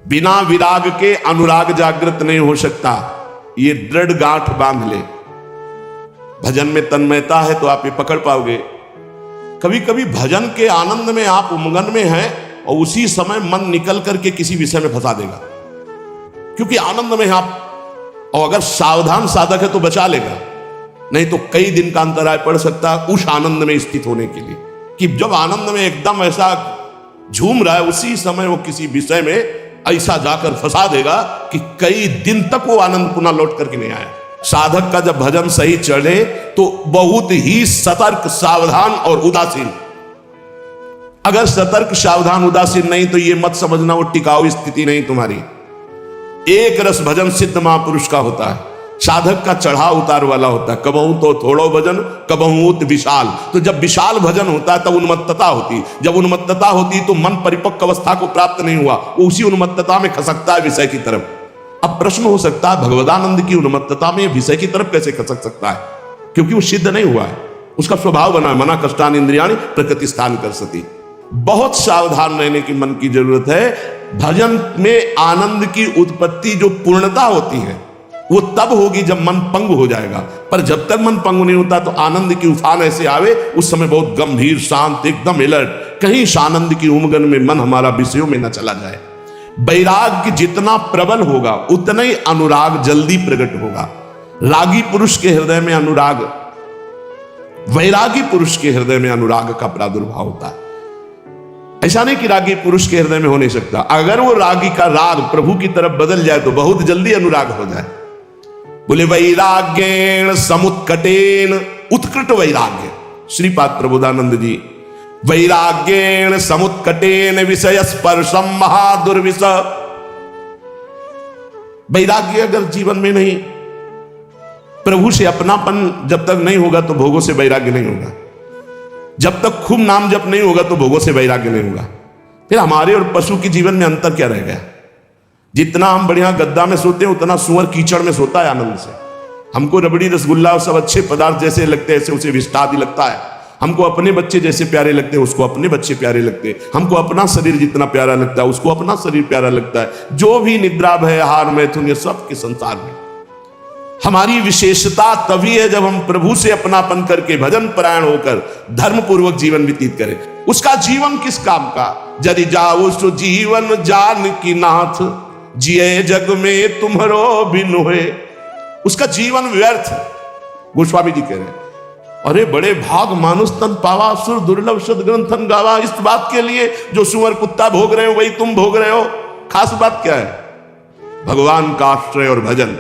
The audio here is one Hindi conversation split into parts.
बिना विराग के अनुराग जागृत नहीं हो सकता, ये दृढ़ गांठ बांध ले। भजन में तन्मयता है तो आप ये पकड़ पाओगे। कभी कभी भजन के आनंद में आप उमंगन में हैं और उसी समय मन निकल करके किसी विषय में फंसा देगा, क्योंकि आनंद में आप, और अगर सावधान साधक है तो बचा लेगा, नहीं तो कई दिन का अंतराय पड़ सकता है उस आनंद में स्थित होने के लिए, कि जब आनंद में एकदम ऐसा झूम रहा है उसी समय वो किसी विषय में ऐसा जाकर फंसा देगा कि कई दिन तक वो आनंद पुनः लौट करके नहीं आया। साधक का जब भजन सही चढ़े तो बहुत ही सतर्क, सावधान और उदासीन। अगर सतर्क, सावधान, उदासीन नहीं तो ये मत समझना वो टिकाऊ स्थिति नहीं तुम्हारी। एक रस भजन सिद्ध महापुरुष का होता है, साधक का चढ़ाव उतार वाला होता है। कबहू तो थोड़ो भजन, कबहू विशाल। तो जब विशाल भजन होता है तब उन्मत्तता होती, जब उन्मत्तता होती तो मन परिपक्व अवस्था को प्राप्त नहीं हुआ, वो उसी उन्मत्तता में खसकता है विषय की तरफ। अब प्रश्न हो सकता है भगवदानंद की उन्मत्तता में विषय की तरफ कैसे खसक सकता है, क्योंकि वो सिद्ध नहीं हुआ है, उसका स्वभाव बना है, मना कष्टान इंद्रियाणि प्रकृति स्थान कर सती। बहुत सावधान रहने की मन की जरूरत है। भजन में आनंद की उत्पत्ति जो पूर्णता होती है वो तब होगी जब मन पंग हो जाएगा, पर जब तक मन पंग नहीं होता तो आनंद की उफान ऐसे आवे, उस समय बहुत गंभीर, शांत, एकदम अलर्ट, कहीं आनंद की उमंगन में मन हमारा विषयों में न चला जाए। वैराग्य जितना प्रबल होगा उतना ही अनुराग जल्दी प्रकट होगा। रागी पुरुष के हृदय में अनुराग, वैरागी पुरुष के हृदय में अनुराग का प्रादुर्भाव होता है। ऐसा नहीं कि रागी पुरुष के हृदय में हो नहीं सकता, अगर वो रागी का राग प्रभु की तरफ बदल जाए तो बहुत जल्दी अनुराग हो जाए। बोले वैराग्येण समुत्कटेन, उत्कृट वैराग्य, श्रीपाद प्रबोधानंद जी, वैराग्येण समुत्कटेन विषय स्पर्शम महादुर्विष। वैराग्य अगर जीवन में नहीं, प्रभु से अपनापन जब तक नहीं होगा तो भोगों से वैराग्य नहीं होगा, जब तक खूब नाम जप नहीं होगा तो भोगों से वैराग्य नहीं होगा। फिर हमारे और पशु के जीवन में अंतर क्या रह गया? जितना हम बढ़िया गद्दा में सोते हैं उतना सुअर कीचड़ में सोता है आनंद से। हमको रबड़ी, रसगुल्ला और सब अच्छे पदार्थ जैसे लगते हैं ऐसे उसे विष्टादि लगता है। हमको अपने बच्चे जैसे प्यारे लगते हैं उसको अपने बच्चे प्यारे लगते हैं। हमको अपना शरीर जितना प्यारा लगता है उसको अपना शरीर प्यारा लगता है। जो भी निद्रा, भय, आहार, मैथुन, ये सब के संसार में हमारी विशेषता तभी है जब हम प्रभु से अपनापन करके भजन परायण होकर धर्म पूर्वक जीवन व्यतीत करें। उसका जीवन किस काम का? यदि जाओ सो जीवन जान की नाथ, जिये जग में तुम्हारो बिन होए। उसका जीवन व्यर्थ। गोस्वामी जी कह रहे हैं, अरे बड़े भाग मानुष तन पावा, सुर दुर्लभ सद ग्रंथन गावा। इस बात के लिए जो सुअर कुत्ता भोग रहे हो वही तुम भोग रहे हो। खास बात क्या है? भगवान का आश्रय और भजन।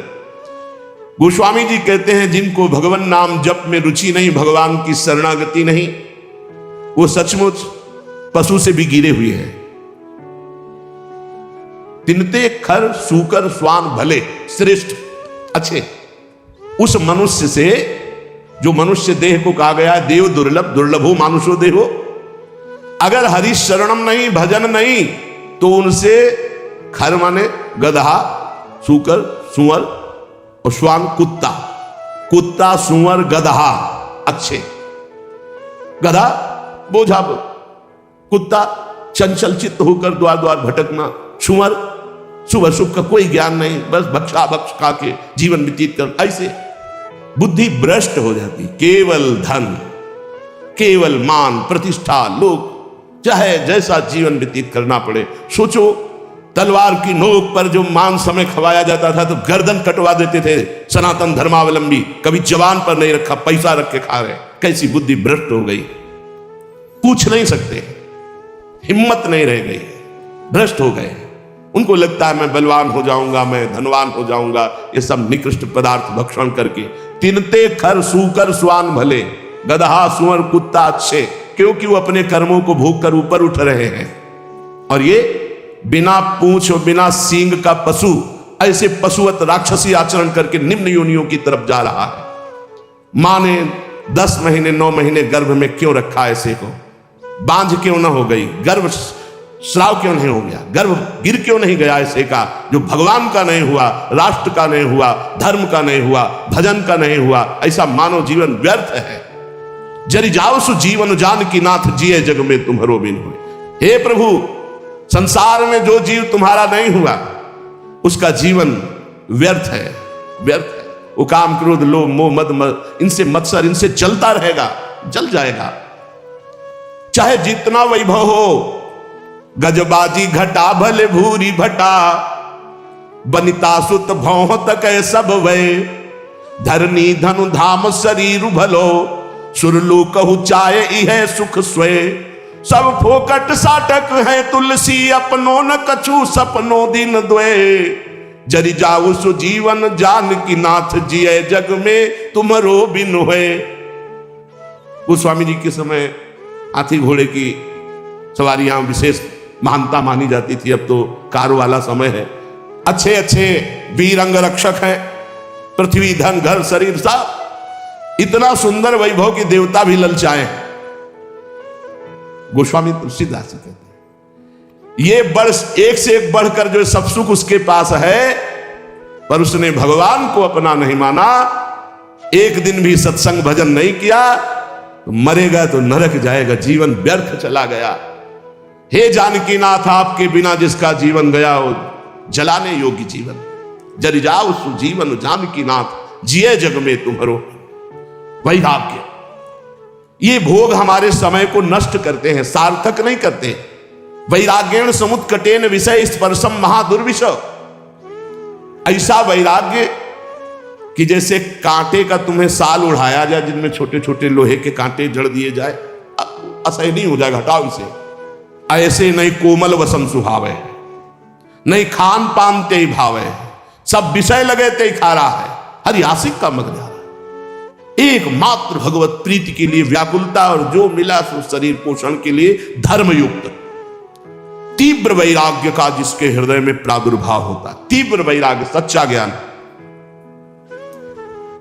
गोस्वामी जी कहते हैं जिनको भगवान नाम जप में रुचि नहीं, भगवान की शरणागति नहीं, वो सचमुच पशु से भी गिरे हुए हैं। तिनते खर सूकर स्वान भले, श्रेष्ठ, अच्छे। उस मनुष्य से जो मनुष्य देह को कहा गया है देव दुर्लभ, दुर्लभो मानुषो देहो। अगर हरि शरणम नहीं, भजन नहीं, तो उनसे खर माने गधा, सूकर, सुअर, और श्वान कुत्ता। कुत्ता, सुअर, गधा अच्छे। गधा बोझा, कुत्ता चंचल चित्त होकर द्वार द्वार भटकना, सुअर शुभ अशुभ का कोई ज्ञान नहीं, बस भक्षा भक्ष खा के जीवन व्यतीत कर, ऐसे बुद्धि भ्रष्ट हो जाती। केवल धन, केवल मान, प्रतिष्ठा, लोग, चाहे जैसा जीवन व्यतीत करना पड़े। सोचो तलवार की नोक पर जो मांस समय खवाया जाता था तो गर्दन कटवा देते थे सनातन धर्मावलंबी। कभी जवान पर नहीं रखा, पैसा रख के खा रहे। कैसी बुद्धि भ्रष्ट हो गई, पूछ नहीं सकते, हिम्मत नहीं रह गई, भ्रष्ट हो गए। उनको लगता है मैं बलवान हो जाऊंगा, मैं धनवान हो जाऊंगा, ये सब निकृष्ट पदार्थ भक्षण करके। तिनते खर सूकर स्वान भले, गधा, सुअर, कुत्ता अच्छे, क्योंकि वो अपने कर्मों को भोग कर ऊपर उठ रहे हैं। और ये बिना पूंछ और बिना सींग का पशु ऐसे पशुवत राक्षसी आचरण करके निम्न योनियों की तरफ जा रहा है। मां ने 10 महीने 9 महीने गर्भ में क्यों रखा ऐसे को? बांझ क्यों ना हो गई? गर्भ श्राव क्यों नहीं हो गया? गर्भ गिर क्यों नहीं गया ऐसे का जो भगवान का नहीं हुआ, राष्ट्र का नहीं हुआ, धर्म का नहीं हुआ, भजन का नहीं हुआ? ऐसा मानव जीवन व्यर्थ है। जरि जाओ सु जीवन जान की नाथ, जिये जग में तुम्हारो बिन होए। हे प्रभु, संसार में जो जीव तुम्हारा नहीं हुआ उसका जीवन व्यर्थ है, व्यर्थ है। वो काम, क्रोध, लोभ, मोह, मद, इनसे मत्सर, इनसे चलता रहेगा, जल जाएगा। चाहे जितना वैभव हो, गजबाजी घटा भले भूरी भटा, बनिता सुत भौह तक सब वै, धरनी धनु धाम शरीर भलो, सुरलू कहु चाहे इह सुख स्वय, सब फोकट साटक है तुलसी, अपनो न कछु सपनो दिन द्वे, जरि जाऊ सु जीवन जान की नाथ, जिये जग में तुमरो बिन हुए। गोस्वामी जी के समय हाथी घोड़े की सवारी यहां विशेष महानता मानी जाती थी, अब तो कार वाला समय है। अच्छे अच्छे वीर अंग रक्षक हैं, पृथ्वी धन घर शरीर सब इतना सुंदर वैभव की देवता भी ललचाए। गोस्वामी तुलसीदास जी कहते हैं ये वर्ष एक से एक बढ़कर जो सब सुख उसके पास है, पर उसने भगवान को अपना नहीं माना, एक दिन भी सत्संग भजन नहीं किया, तो मरेगा तो नरक जाएगा, जीवन व्यर्थ चला गया। हे जानकी नाथ, आपके बिना जिसका जीवन गया वो जलाने योग्य जीवन, जरि जाऊ सु जीवन जानकी नाथ, जिये जग में तुम्हारो वैराग्य। ये भोग हमारे समय को नष्ट करते हैं, सार्थक नहीं करते। वैराग्येण समुत्कटेन विषय स्पर्शम महादुर्विष। ऐसा वैराग्य कि जैसे कांटे का तुम्हें साल उड़ाया जाए, जिनमें छोटे छोटे लोहे के कांटे जड़ दिए जाए, असह्य नहीं हो जाएगा, हटाओ इसे। ऐसे नहीं कोमल वसम सुहावे, नहीं खान पान ते भावे, सब विषय लगे ते खा रहा है, हर आशिक का मग जा रहा है। एकमात्र भगवत प्रीति के लिए व्याकुलता, और जो मिला सो शरीर पोषण के लिए धर्मयुक्त तीव्र वैराग्य का जिसके हृदय में प्रादुर्भाव होता, तीव्र वैराग्य, सच्चा ज्ञान।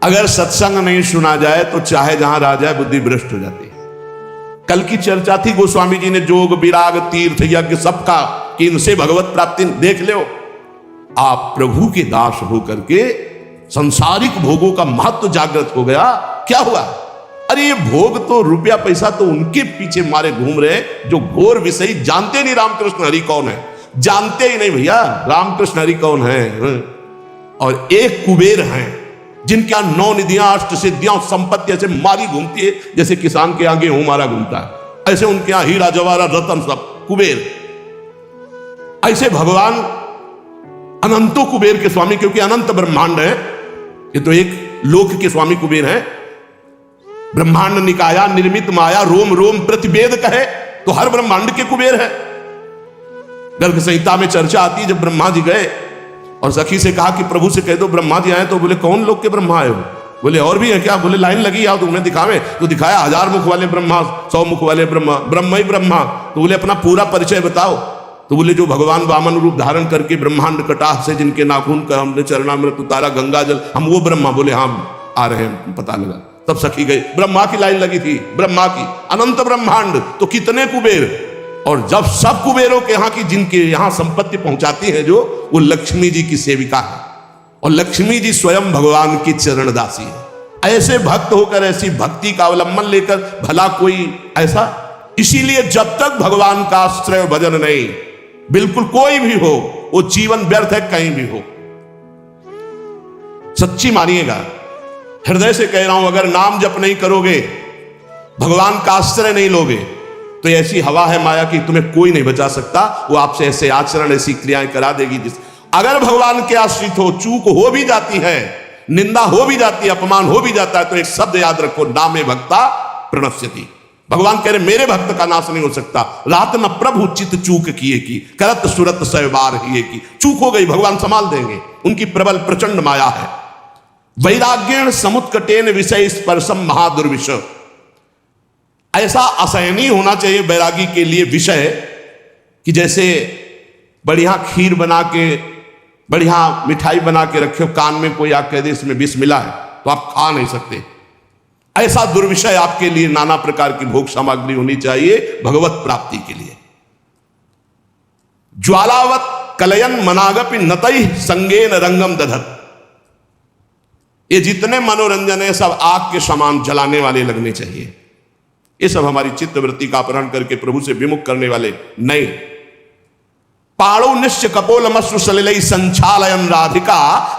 अगर सत्संग नहीं सुना जाए तो चाहे जहां रह जाए बुद्धि भ्रष्ट हो जाती है। कल की चर्चा थी, गोस्वामी जी ने जोग विराग तीर्थ यज्ञ सबका, कि इनसे भगवत प्राप्ति देख लो। आप प्रभु के दास होकर के संसारिक भोगों का महत्व जागृत हो गया। क्या हुआ? अरे ये भोग तो, रुपया पैसा तो उनके पीछे मारे घूम रहे जो घोर विषयी, जानते नहीं रामकृष्ण हरि कौन है, जानते ही नहीं भैया रामकृष्ण हरि कौन है। और एक कुबेर हैं जिनके यहां 9 निधियां, 8 सिद्धियां, संपत्ति ऐसे मारी घूमती है जैसे किसान के आगे गेहूं मारा घूमता है, ऐसे उनके यहां हीरा जवाहरात रतन सब कुबेर। ऐसे भगवान अनंतो कुबेर के स्वामी, क्योंकि अनंत ब्रह्मांड है, ये तो एक लोक के स्वामी कुबेर हैं। ब्रह्मांड निकाया निर्मित माया, रोम रोम प्रतिवेद कहे, तो हर ब्रह्मांड के कुबेर है। गर्ग संहिता में चर्चा आती है, जब ब्रह्मा जी गए और सखी से कहा कि प्रभु से कह दो ब्रह्मा जी आए, तो बोले कौन लोग के ब्रह्मा आए हो? बोले और भी है क्या? बोले लाइन लगी आओ तुम्हें दिखावे। तो दिखाया 1000 मुख वाले ब्रह्मा, 100 मुख वाले ब्रह्मा, ब्रह्म ही ब्रह्मा। तो बोले अपना पूरा परिचय बताओ। तो बोले जो भगवान वामन रूप धारण करके ब्रह्मांड कटाह से जिनके नाखून का हमने चरणामृत उतारा गंगा जल, हम वो ब्रह्मा। बोले हम आ रहे हैं, पता लगा। तब सखी गई, ब्रह्मा की लाइन लगी थी, ब्रह्मा की। अनंत ब्रह्मांड तो कितने कुबेर, और जब सब कुबेरों के यहाँ की, जिनके यहाँ संपत्ति पहुंचाती है जो, वो लक्ष्मी जी की सेविका है, और लक्ष्मी जी स्वयं भगवान की चरणदासी है। ऐसे भक्त होकर, ऐसी भक्ति का अवलंबन लेकर भला कोई ऐसा? इसीलिए जब तक भगवान का आश्रय भजन नहीं, बिल्कुल कोई भी हो, वो जीवन व्यर्थ है, कहीं भी हो। सच्ची मानिएगा, हृदय से कह रहा हूं, अगर नाम जप नहीं करोगे, भगवान का आश्रय नहीं लोगे, तो ऐसी हवा है माया की तुम्हें कोई नहीं बचा सकता। वो आपसे ऐसे आचरण, ऐसी क्रियाएं करा देगी जिस, अगर भगवान के आश्रित हो, चूक हो भी जाती है, निंदा हो भी जाती है, अपमान हो भी जाता है, तो एक शब्द याद रखो, नामे भक्ता प्रणश्यति। भगवान कह रहे मेरे भक्त का नाश नहीं हो सकता। रात न प्रभु चित चूक किए की, करत सुरत सैबार हिए की। चूक हो गई, भगवान संभाल देंगे, उनकी प्रबल प्रचंड माया है। वैराग्येण समुत्कटेन विषय स्पर्शम महादुर्विष। ऐसा असहनीय होना चाहिए वैरागी के लिए विषय, कि जैसे बढ़िया खीर बना के, बढ़िया मिठाई बना के रखे, कान में कोई आग कह दे इसमें विष मिला है, तो आप खा नहीं सकते। ऐसा दुर्विषय आपके लिए नाना प्रकार की भोग सामग्री होनी चाहिए भगवत प्राप्ति के लिए। ज्वालावत कलयन मनागपि नतई संगेन रंगम दधत। ये जितने मनोरंजन है सब आग के समान जलाने वाले लगने चाहिए। ये सब हमारी चित्त वृत्ति का अपहरण करके प्रभु से विमुख करने वाले नहीं। पाणो निश्च कपोलमश्रु सलिलै संचालयन राधिका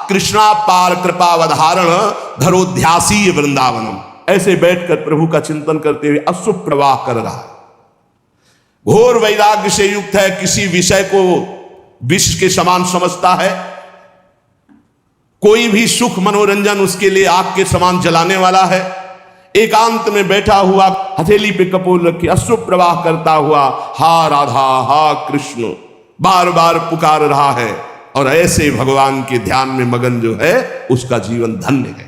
कृष्णा पार कृपावधारण धरोध्यासी वृंदावनम। ऐसे बैठकर प्रभु का चिंतन करते हुए अश्रु प्रवाह कर रहा है, घोर वैराग्य से युक्त है, किसी विषय को विष के समान समझता है, कोई भी सुख मनोरंजन उसके लिए आग के समान जलाने वाला है। एकांत में बैठा हुआ हथेली पे कपोल रखे अश्रु प्रवाह करता हुआ हा राधा हा कृष्ण बार बार पुकार रहा है। और ऐसे भगवान के ध्यान में मगन जो है उसका जीवन धन्य है।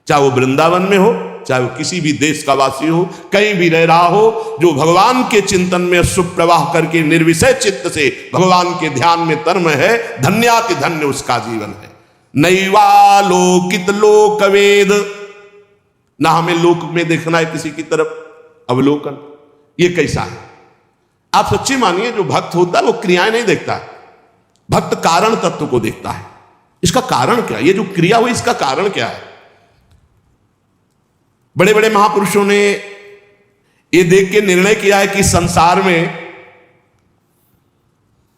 चाहे वो वृंदावन में हो, चाहे वो किसी भी देश का वासी हो, कहीं भी रह रहा हो, जो भगवान के चिंतन में सुप्रवाह करके निर्विषय चित्त से भगवान के ध्यान में तन्मय है, धन्याति धन्य उसका जीवन है। नैवालोकित लोकवेद, ना हमें लोक में देखना है किसी की तरफ अवलोकन। ये कैसा है? आप सच्ची मानिए, जो भक्त होता है वो क्रियाएं नहीं देखता है, भक्त कारण तत्व को देखता है। इसका कारण क्या? ये जो क्रिया हुई इसका कारण क्या है? बड़े बड़े महापुरुषों ने ये देख के निर्णय किया है कि संसार में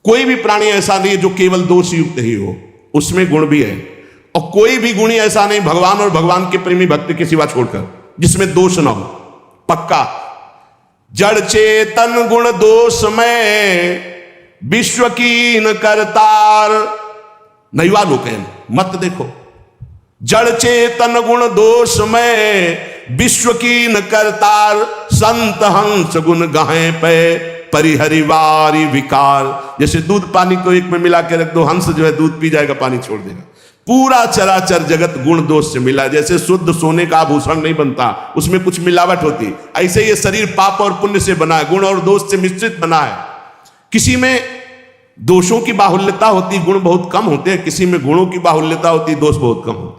कोई भी प्राणी ऐसा नहीं है जो केवल दोष युक्त ही हो, उसमें गुण भी है। और कोई भी गुणी ऐसा नहीं भगवान और भगवान के प्रेमी भक्त के सिवा छोड़कर जिसमें दोष ना हो। पक्का जड़ चेतन गुण दोष में विश्व कीन करतार, नैवा लोकन मत देखो। जड़ चेतन गुण दोष में विश्व कीन करतार, संत हंस गुण गाहे पे परिहरिवारी विकार। जैसे दूध पानी को एक में मिला के रख दो, हंस जो है दूध पी जाएगा, पानी छोड़ देगा। पूरा चराचर जगत गुण दोष से मिला। जैसे शुद्ध सोने का आभूषण नहीं बनता, उसमें कुछ मिलावट होती, ऐसे ये शरीर पाप और पुण्य से बना है, गुण और दोष से मिश्रित बना है। किसी में दोषों की बाहुल्यता होती, गुण बहुत कम होते हैं, किसी में गुणों की बाहुल्यता होती, दोष बहुत कम होते।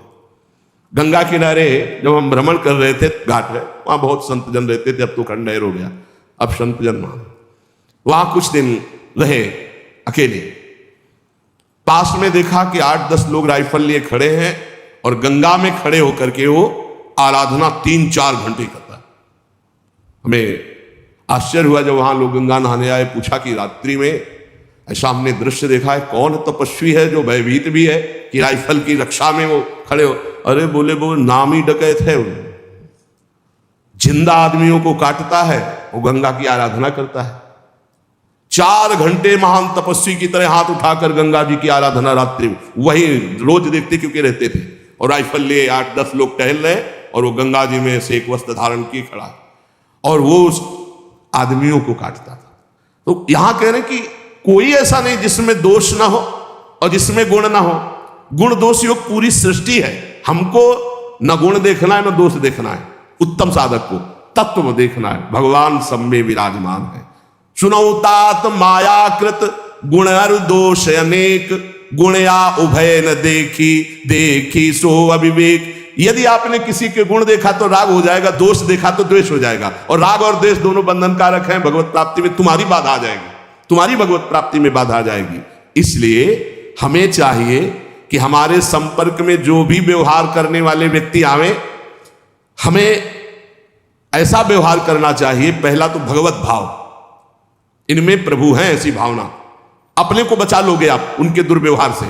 गंगा किनारे जब हम भ्रमण कर रहे थे घाट में, वहां बहुत संत जन रहते थे, अब तो खंडहर हो गया, अब संत जन वहां कुछ दिन रहे अकेले। पास में देखा कि 8-10 लोग राइफल लिए खड़े हैं और गंगा में खड़े होकर के वो आराधना 3-4 घंटे करता है। हमें आश्चर्य हुआ जब वहां लोग गंगा नहाने आए, पूछा कि रात्रि में ऐसा हमने दृश्य देखा है, कौन तपस्वी है जो भयभीत भी है कि राइफल की रक्षा में वो खड़े हो? अरे बोले वो नामी डकैत है, जिंदा आदमियों को काटता है, वो गंगा की आराधना करता है। 4 घंटे महान तपस्वी की तरह हाथ उठाकर गंगा जी की आराधना रात्रि में, वही रोज देखते क्योंकि रहते थे। और राइफल लिए 8-10 लोग टहल रहे और वो गंगा जी में से एक वस्त्र धारण किए खड़ा है और वो उस आदमियों को काटता था। तो यहां कह रहे कि कोई ऐसा नहीं जिसमें दोष ना हो और जिसमें गुण ना हो। गुण दोष योग पूरी सृष्टि है। हमको न गुण देखना है न दोष देखना है, उत्तम साधक को तत्व देखना है। भगवान सब में विराजमान है। सुनौतात मायाकृत गुण दोष अनेक, गुणया उभय न देखी देखी सो अविवेक। यदि आपने किसी के गुण देखा तो राग हो जाएगा, दोष देखा तो द्वेष हो जाएगा। और राग और द्वेष दोनों बंधन कारक हैं, भगवत प्राप्ति में तुम्हारी बाधा आ जाएगी, तुम्हारी भगवत प्राप्ति में बाधा आ जाएगी। इसलिए हमें चाहिए कि हमारे संपर्क में जो भी व्यवहार करने वाले व्यक्ति आवे, हमें ऐसा व्यवहार करना चाहिए। पहला तो भगवत भाव, इनमें प्रभु हैं, ऐसी भावना, अपने को बचा लोगे आप उनके दुर्व्यवहार से।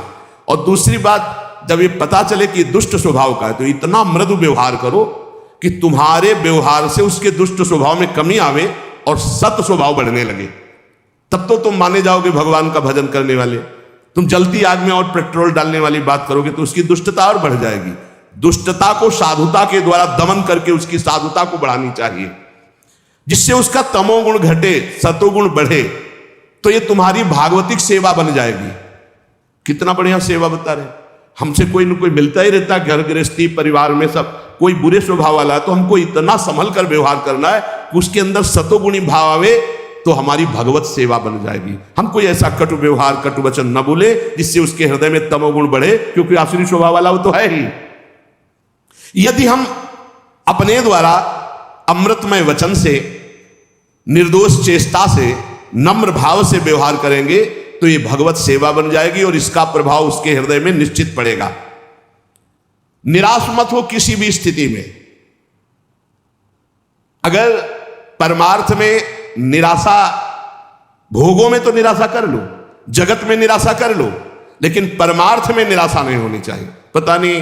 और दूसरी बात, जब ये पता चले कि दुष्ट स्वभाव का है तो इतना मृदु व्यवहार करो कि तुम्हारे व्यवहार से उसके दुष्ट स्वभाव में कमी आवे और सत स्वभाव बढ़ने लगे। तब तो तुम माने जाओगे भगवान का भजन करने वाले। तुम जलती आग में और पेट्रोल डालने वाली बात करोगे तो उसकी दुष्टता और बढ़ जाएगी। दुष्टता को साधुता के द्वारा दमन करके उसकी साधुता को बढ़ानी चाहिए, जिससे उसका तमोगुण घटे, सतोगुण बढ़े। तो ये तुम्हारी भागवतिक सेवा बन जाएगी। कितना बढ़िया सेवा बता रहे। हमसे कोई न कोई मिलता ही रहता है, घर गृहस्थी परिवार में सब कोई बुरे स्वभाव वाला है, तो हमको इतना संभल कर व्यवहार करना है कि उसके अंदर सतोगुणी भाव आवे, तो हमारी भगवत सेवा बन जाएगी। हम कोई ऐसा कटु व्यवहार कटु वचन न बोले जिससे उसके हृदय में तमोगुण बढ़े, क्योंकि आसुरी स्वभाव वाला वो तो है ही। यदि हम अपने द्वारा अमृतमय वचन से, निर्दोष चेष्टा से, नम्र भाव से व्यवहार करेंगे तो ये भगवत सेवा बन जाएगी और इसका प्रभाव उसके हृदय में निश्चित पड़ेगा। निराश मत हो किसी भी स्थिति में। अगर परमार्थ में निराशा, भोगों में तो निराशा कर लो, जगत में निराशा कर लो, लेकिन परमार्थ में निराशा नहीं होनी चाहिए। पता नहीं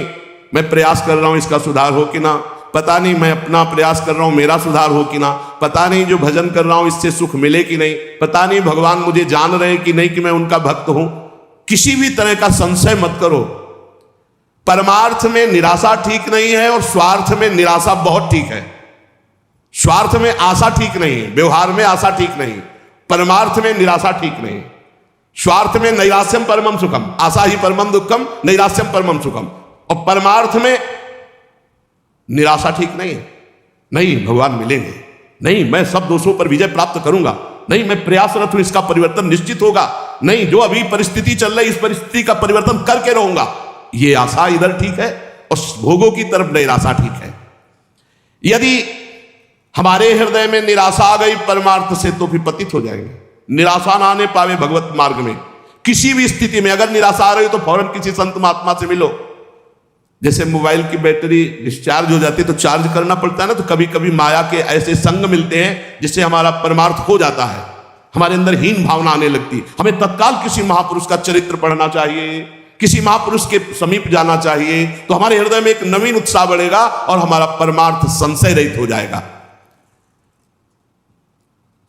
मैं प्रयास कर रहा हूं इसका सुधार हो कि ना, पता नहीं मैं अपना प्रयास कर रहा हूं मेरा सुधार हो कि ना, पता नहीं जो भजन कर रहा हूं इससे सुख मिले कि नहीं, पता नहीं भगवान मुझे जान रहे हैं कि नहीं कि मैं उनका भक्त हूं। किसी भी तरह का संशय मत करो। परमार्थ में निराशा ठीक नहीं है और स्वार्थ में निराशा बहुत ठीक है। स्वार्थ में आशा ठीक नहीं है, व्यवहार में आशा ठीक नहीं, परमार्थ में निराशा ठीक नहीं। स्वार्थ में नैराश्यम परमम सुखम, आशा ही परमम दुखम, नैराश्यम परमम सुखम। और परमार्थ में निराशा ठीक नहीं है। नहीं भगवान मिलेंगे, नहीं मैं सब दोषों पर विजय प्राप्त करूंगा, नहीं मैं प्रयासरत हूं इसका परिवर्तन निश्चित होगा, नहीं जो अभी परिस्थिति चल रही इस परिस्थिति का परिवर्तन करके रहूंगा, ये आशा इधर ठीक है और भोगों की तरफ निराशा ठीक है। यदि हमारे हृदय में निराशा आ गई परमार्थ से तो फिर पतित हो जाएंगे। निराशा ना आने पावे भगवत मार्ग में। किसी भी स्थिति में अगर निराशा आ रही हो तो फौरन किसी संत महात्मा से मिलो। जैसे मोबाइल की बैटरी डिस्चार्ज हो जाती है तो चार्ज करना पड़ता है ना, तो कभी कभी माया के ऐसे संग मिलते हैं जिससे हमारा परमार्थ खो जाता है, हमारे अंदर हीन भावना आने लगती। हमें तत्काल किसी महापुरुष का चरित्र पढ़ना चाहिए, किसी महापुरुष के समीप जाना चाहिए, तो हमारे हृदय में एक नवीन उत्साह बढ़ेगा और हमारा परमार्थ संशय रहित हो जाएगा।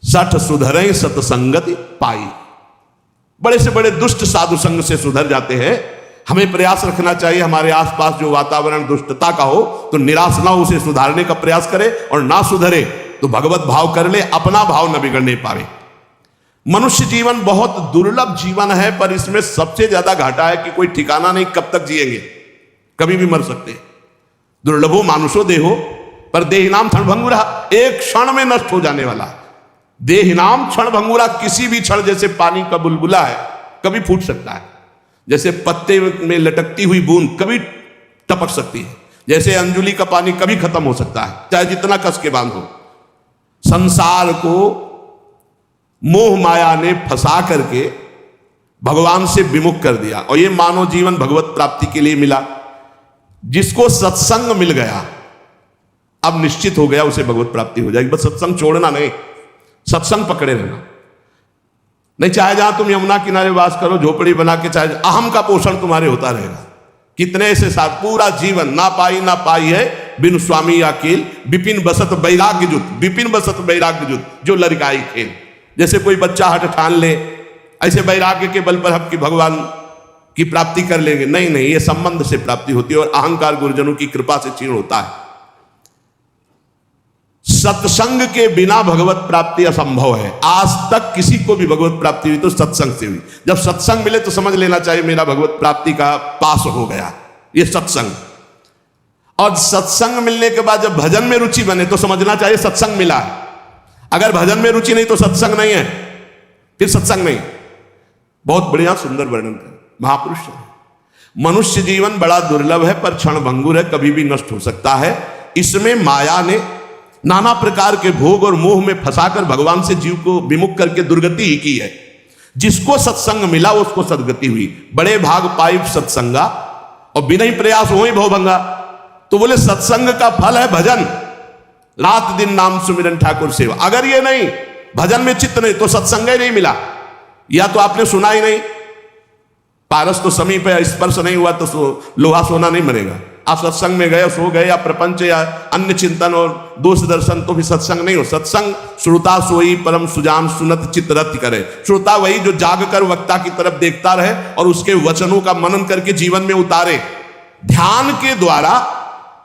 सठ सुधरे सतसंगति पाई। बड़े से बड़े दुष्ट साधु संग से सुधर जाते हैं। हमें प्रयास रखना चाहिए हमारे आसपास जो वातावरण दुष्टता का हो तो निराश ना उसे सुधारने का प्रयास करे, और ना सुधरे तो भगवत भाव कर ले, अपना भाव न बिगड़ने पावे। मनुष्य जीवन बहुत दुर्लभ जीवन है, पर इसमें सबसे ज्यादा घाटा है कि कोई ठिकाना नहीं कब तक जिएंगे, कभी भी मर सकते। दुर्लभो मानुषो देहो पर देहिनाम क्षणभंगुरा, एक क्षण में नष्ट हो जाने वाला है। देहिनाम क्षणभंगुरा, किसी भी क्षण, जैसे पानी का बुलबुला है कभी फूट सकता है, जैसे पत्ते में लटकती हुई बूंद कभी टपक सकती है, जैसे अंजुली का पानी कभी खत्म हो सकता है, चाहे जितना कस के बांधो। संसार को मोह माया ने फंसा करके भगवान से विमुख कर दिया, और ये मानव जीवन भगवत प्राप्ति के लिए मिला। जिसको सत्संग मिल गया अब निश्चित हो गया उसे भगवत प्राप्ति हो जाएगी। बस सत्संग छोड़ना नहीं, सत्संग पकड़े रहना। नहीं चाहे जहां तुम यमुना किनारे वास करो, झोपड़ी बना के, चाहे अहम का पोषण तुम्हारे होता रहेगा। कितने ऐसे साथ पूरा जीवन ना पाई है बिन स्वामी अकेल, विपिन बसत वैराग्य जुत, विपिन बसत वैराग्य जुत, जो लड़काई खेल। जैसे कोई बच्चा हट ठान ले ऐसे वैराग्य के बल पर हम कि भगवान की प्राप्ति कर लेंगे, नहीं नहीं, ये संबंध से प्राप्ति होती है और अहंकार गुरुजनों की कृपा से क्षीण होता है। सत्संग के बिना भगवत प्राप्ति असंभव है। आज तक किसी को भी भगवत प्राप्ति हुई तो सत्संग से हुई। जब सत्संग मिले तो समझ लेना चाहिए मेरा भगवत प्राप्ति का पास हो गया, ये सत्संग। और सत्संग मिलने के बाद जब भजन में रुचि बने तो समझना चाहिए सत्संग मिला है। अगर भजन में रुचि नहीं तो सत्संग नहीं है, फिर सत्संग नहीं। बहुत बढ़िया सुंदर वर्णन कर महापुरुष है। मनुष्य जीवन बड़ा दुर्लभ है पर क्षणभंगुर है, कभी भी नष्ट हो सकता है। इसमें माया ने नाना प्रकार के भोग और मोह में फंसाकर भगवान से जीव को विमुख करके दुर्गति ही की है। जिसको सत्संग मिला उसको सदगति हुई। बड़े भाग पाई सत्संगा और बिना ही प्रयास हो ही भवभंगा। तो बोले सत्संग का फल है भजन, रात दिन नाम सुमिरन ठाकुर सेवा। अगर ये नहीं, भजन में चित्त नहीं, तो सत्संग ही नहीं मिला, या तो आपने सुना ही नहीं। पारस तो समीप है, स्पर्श नहीं हुआ तो लोहा सोना नहीं मरेगा। आप सत्संग में गए, सो गए, या प्रपंच या अन्य चिंतन और दोष दर्शन, तो भी सत्संग नहीं हो। सत्संग श्रोता सोई परम सुजान सुनत चित्त रति करे। श्रोता वही जो जाग कर वक्ता की तरफ देखता रहे और उसके वचनों का मनन करके जीवन में उतारे। ध्यान के द्वारा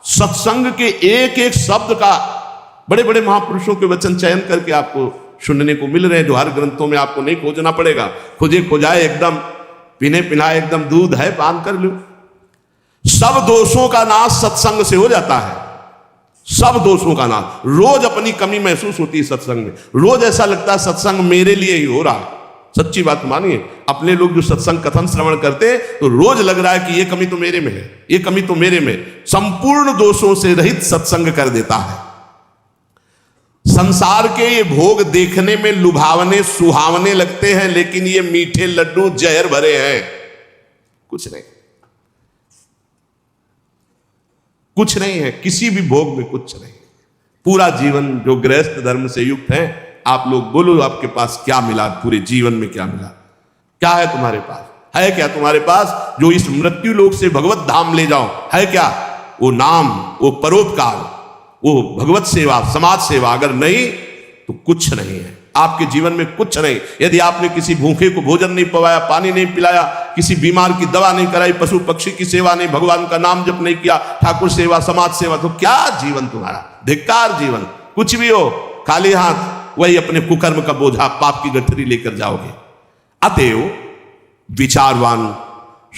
सत्संग के एक एक शब्द का बड़े बड़े महापुरुषों के वचन चयन करके आपको सुनने को मिल रहे हैं, जो हर ग्रंथों में आपको नहीं खोजना पड़ेगा। खोजे खोजाए एकदम, पीने पिलाए एकदम, दूध है पान कर लो। सब दोषों का नाश सत्संग से हो जाता है, सब दोषों का नाश। रोज अपनी कमी महसूस होती है सत्संग में, रोज ऐसा लगता है सत्संग मेरे लिए ही हो रहा है। सच्ची बात मानिए, अपने लोग जो सत्संग कथन श्रवण करते हैं तो रोज लग रहा है कि ये कमी तो मेरे में है, ये कमी तो मेरे में। संपूर्ण दोषों से रहित सत्संग कर देता है। संसार के ये भोग देखने में लुभावने सुहावने लगते हैं, लेकिन ये मीठे लड्डू जहर भरे हैं। कुछ नहीं, कुछ नहीं है, किसी भी भोग में कुछ नहीं। पूरा जीवन जो गृहस्थ धर्म से युक्त है, आप लोग बोलो आपके पास क्या मिला, पूरे जीवन में क्या मिला? क्या है तुम्हारे पास? है क्या तुम्हारे पास जो इस मृत्यु लोक से भगवत धाम ले जाओ? है क्या? वो नाम, वो परोपकार, वो भगवत सेवा, समाज सेवा। अगर नहीं तो कुछ नहीं है आपके जीवन में, कुछ नहीं। यदि आपने किसी भूखे को भोजन नहीं पवाया, पानी नहीं पिलाया, किसी बीमार की दवा नहीं कराई, पशु पक्षी की सेवा नहीं, भगवान का नाम जप नहीं किया, ठाकुर सेवा, समाज सेवा, तो क्या जीवन तुम्हारा? धिक्कार जीवन। कुछ भी हो, खाली हाथ वही अपने कुकर्म का बोझा, पाप की गठरी लेकर जाओगे। अतएव विचारवान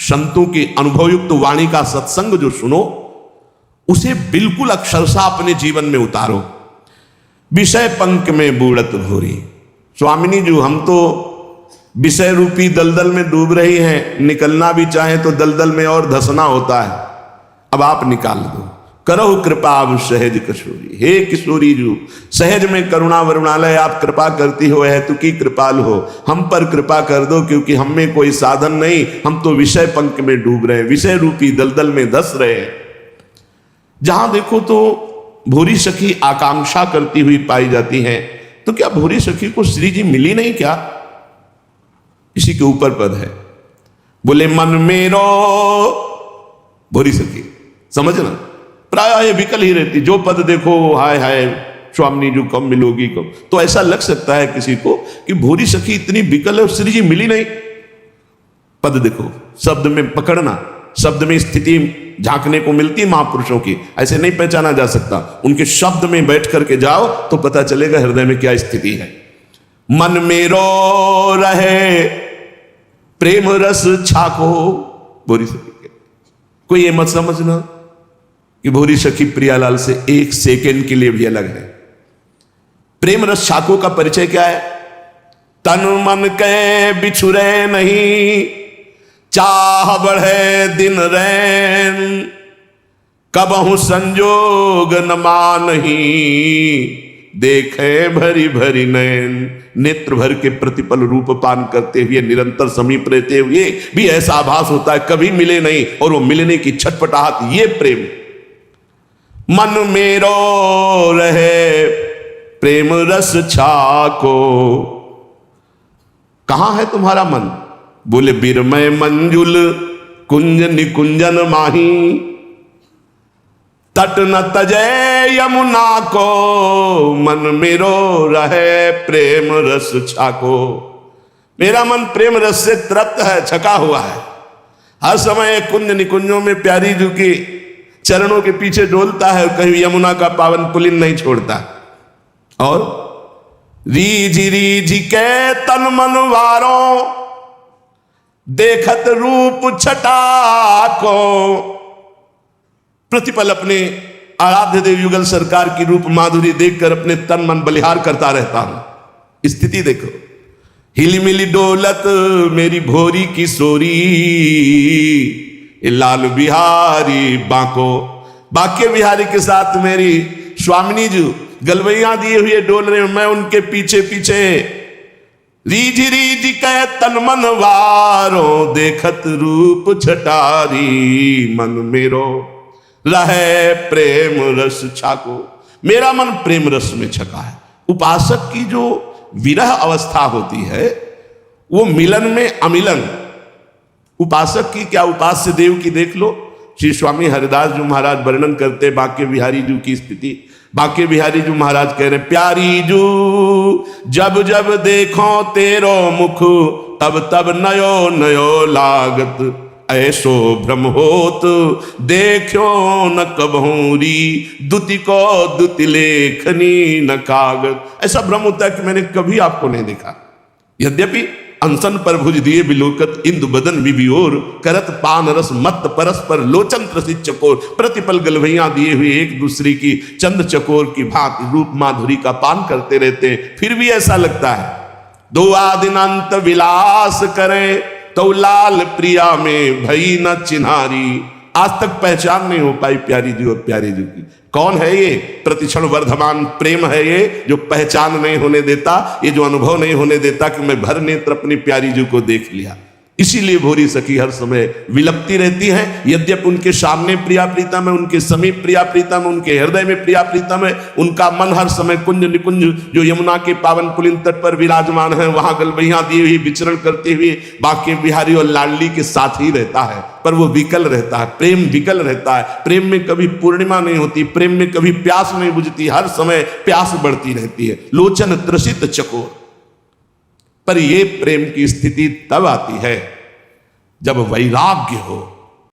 संतों के अनुभवयुक्त वाणी का सत्संग जो सुनो, उसे बिल्कुल अक्षरशः अपने जीवन में उतारो। विषय पंख में बूढ़त भोरी। स्वामिनी जी, हम तो विषय रूपी दलदल में डूब रही हैं, निकलना भी चाहे तो दलदल में और धसना होता है, अब आप निकाल दो। करो कृपा अब सहज किशोरी। हे किशोरी जी, सहज में करुणा वरुणालय आप कृपा करती हो, है तू की कृपाल हो, हम पर कृपा कर दो, क्योंकि हम में कोई साधन नहीं, हम तो विषय पंख में डूब रहे हैं, विषय रूपी दलदल में धस रहे हैं। जहां देखो तो भूरी सखी आकांक्षा करती हुई पाई जाती है। तो क्या भूरी सखी को श्री जी मिली नहीं क्या? इसी के ऊपर पद है, बोले मन मेरो भूरी सखी। समझना, प्राय ये विकल ही रहती, जो पद देखो हाय हाय स्वामी जी कब मिलोगी कब। तो ऐसा लग सकता है किसी को कि भूरी सखी इतनी विकल है, श्री जी मिली नहीं। पद देखो, शब्द में पकड़ना, शब्द में स्थिति झांकने को मिलती है महापुरुषों की, ऐसे नहीं पहचाना जा सकता। उनके शब्द में बैठ करके जाओ तो पता चलेगा हृदय में क्या स्थिति है। मन मेरो रहे प्रेम रस छाको भूरी सखी। कोई ये मत समझना कि भूरी सखी प्रियालाल से एक सेकेंड के लिए भी अलग है। प्रेम रस छाको का परिचय क्या है? तन मन के बिछुरे नहीं, चाह बढ़े दिन रैन, कबहु संजोग न मानही, देखे भरी भरी नैन। नेत्र भर के प्रतिपल रूप पान करते हुए, निरंतर समीप रहते हुए भी ऐसा आभास होता है कभी मिले नहीं, और वो मिलने की छटपटाहट, ये प्रेम। मन मेरो रहे प्रेम रस छाको। कहां है तुम्हारा मन? बोले बिरमय मंजुल कुंज निकुंजन माही, तट न तजय यमुना को, मन मेरो रहे प्रेम रस छाको। मेरा मन प्रेम रस से तृप्त है, छका हुआ है, हर समय कुंज निकुंजों में प्यारी जी की चरणों के पीछे डोलता है, कहीं यमुना का पावन पुलिन नहीं छोड़ता। और रीझी रीझी के तन मन वारों, देखत रूप छटा को। प्रतिपल अपने आराध्य देव युगल सरकार की रूप माधुरी देखकर अपने तन मन बलिहार करता रहता हूं। स्थिति देखो, हिली मिली डोलत मेरी भोरी की सोरी, लाल बिहारी बांको। बांके बिहारी के साथ मेरी स्वामिनी जी गलवैया दिए हुए डोल रहे, मैं उनके पीछे पीछे। रीझ रीझ कह तन मन वारो, देखत रूप छटारी, मन मेरो रहे प्रेम रस छाको। मेरा मन प्रेम रस में छका है। उपासक की जो विरह अवस्था होती है वो मिलन में अमिलन। उपासक की क्या, उपास्य देव की देख लो। श्री स्वामी हरिदास जी महाराज वर्णन करते बांके बिहारी जी की स्थिति। बांके बिहारी जी महाराज कह रहे, प्यारी जू जब जब देखो तेरो मुख, तब तब नयो नयो लागत, ऐसो भ्रम होत देखो न कबहूरी, दुति को दुति लेखनी न कागज। ऐसा भ्रम होता है कि मैंने कभी आपको नहीं देखा। यद्यपि अनसन पर भुज दिए बिलोकत, इंदु बदन विभियोर, करत पान रस मत परस्पर लोचन त्रसित चकोर। प्रतिपल गलवैया दिए हुए एक दूसरे की चंद चकोर की भांति रूप माधुरी का पान करते रहते, फिर भी ऐसा लगता है दो आदिनांत विलास करें, तो लाल प्रिया में भई न चिन्हारी। आज तक पहचान नहीं हो पाई प्यारी जी और प्यारी जी की। कौन है ये? प्रतिक्षण वर्धमान प्रेम है ये, जो पहचान नहीं होने देता, ये जो अनुभव नहीं होने देता कि मैं भर नेत्र अपनी प्यारी जी को देख लिया। इसीलिए भोरी सखी हर समय विलपती रहती हैं। यद्यपि उनके सामने प्रिया प्रीतम है, उनके समीप प्रिया प्रीतम है, उनके हृदय में प्रिया प्रीतम है, उनका मन हर समय कुंज निकुंज जो यमुना के पावन पुलिन तट पर विराजमान है वहां गलबैया दिए हुए विचरण करते हुए बांके बिहारी और लाडली के साथ ही रहता है। पर वो विकल रहता है, प्रेम विकल रहता है। प्रेम में कभी पूर्णिमा नहीं होती, प्रेम में कभी प्यास नहीं बुझती, हर समय प्यास बढ़ती रहती है। लोचन त्रसित चकोर। पर ये प्रेम की स्थिति तब आती है जब वैराग्य हो,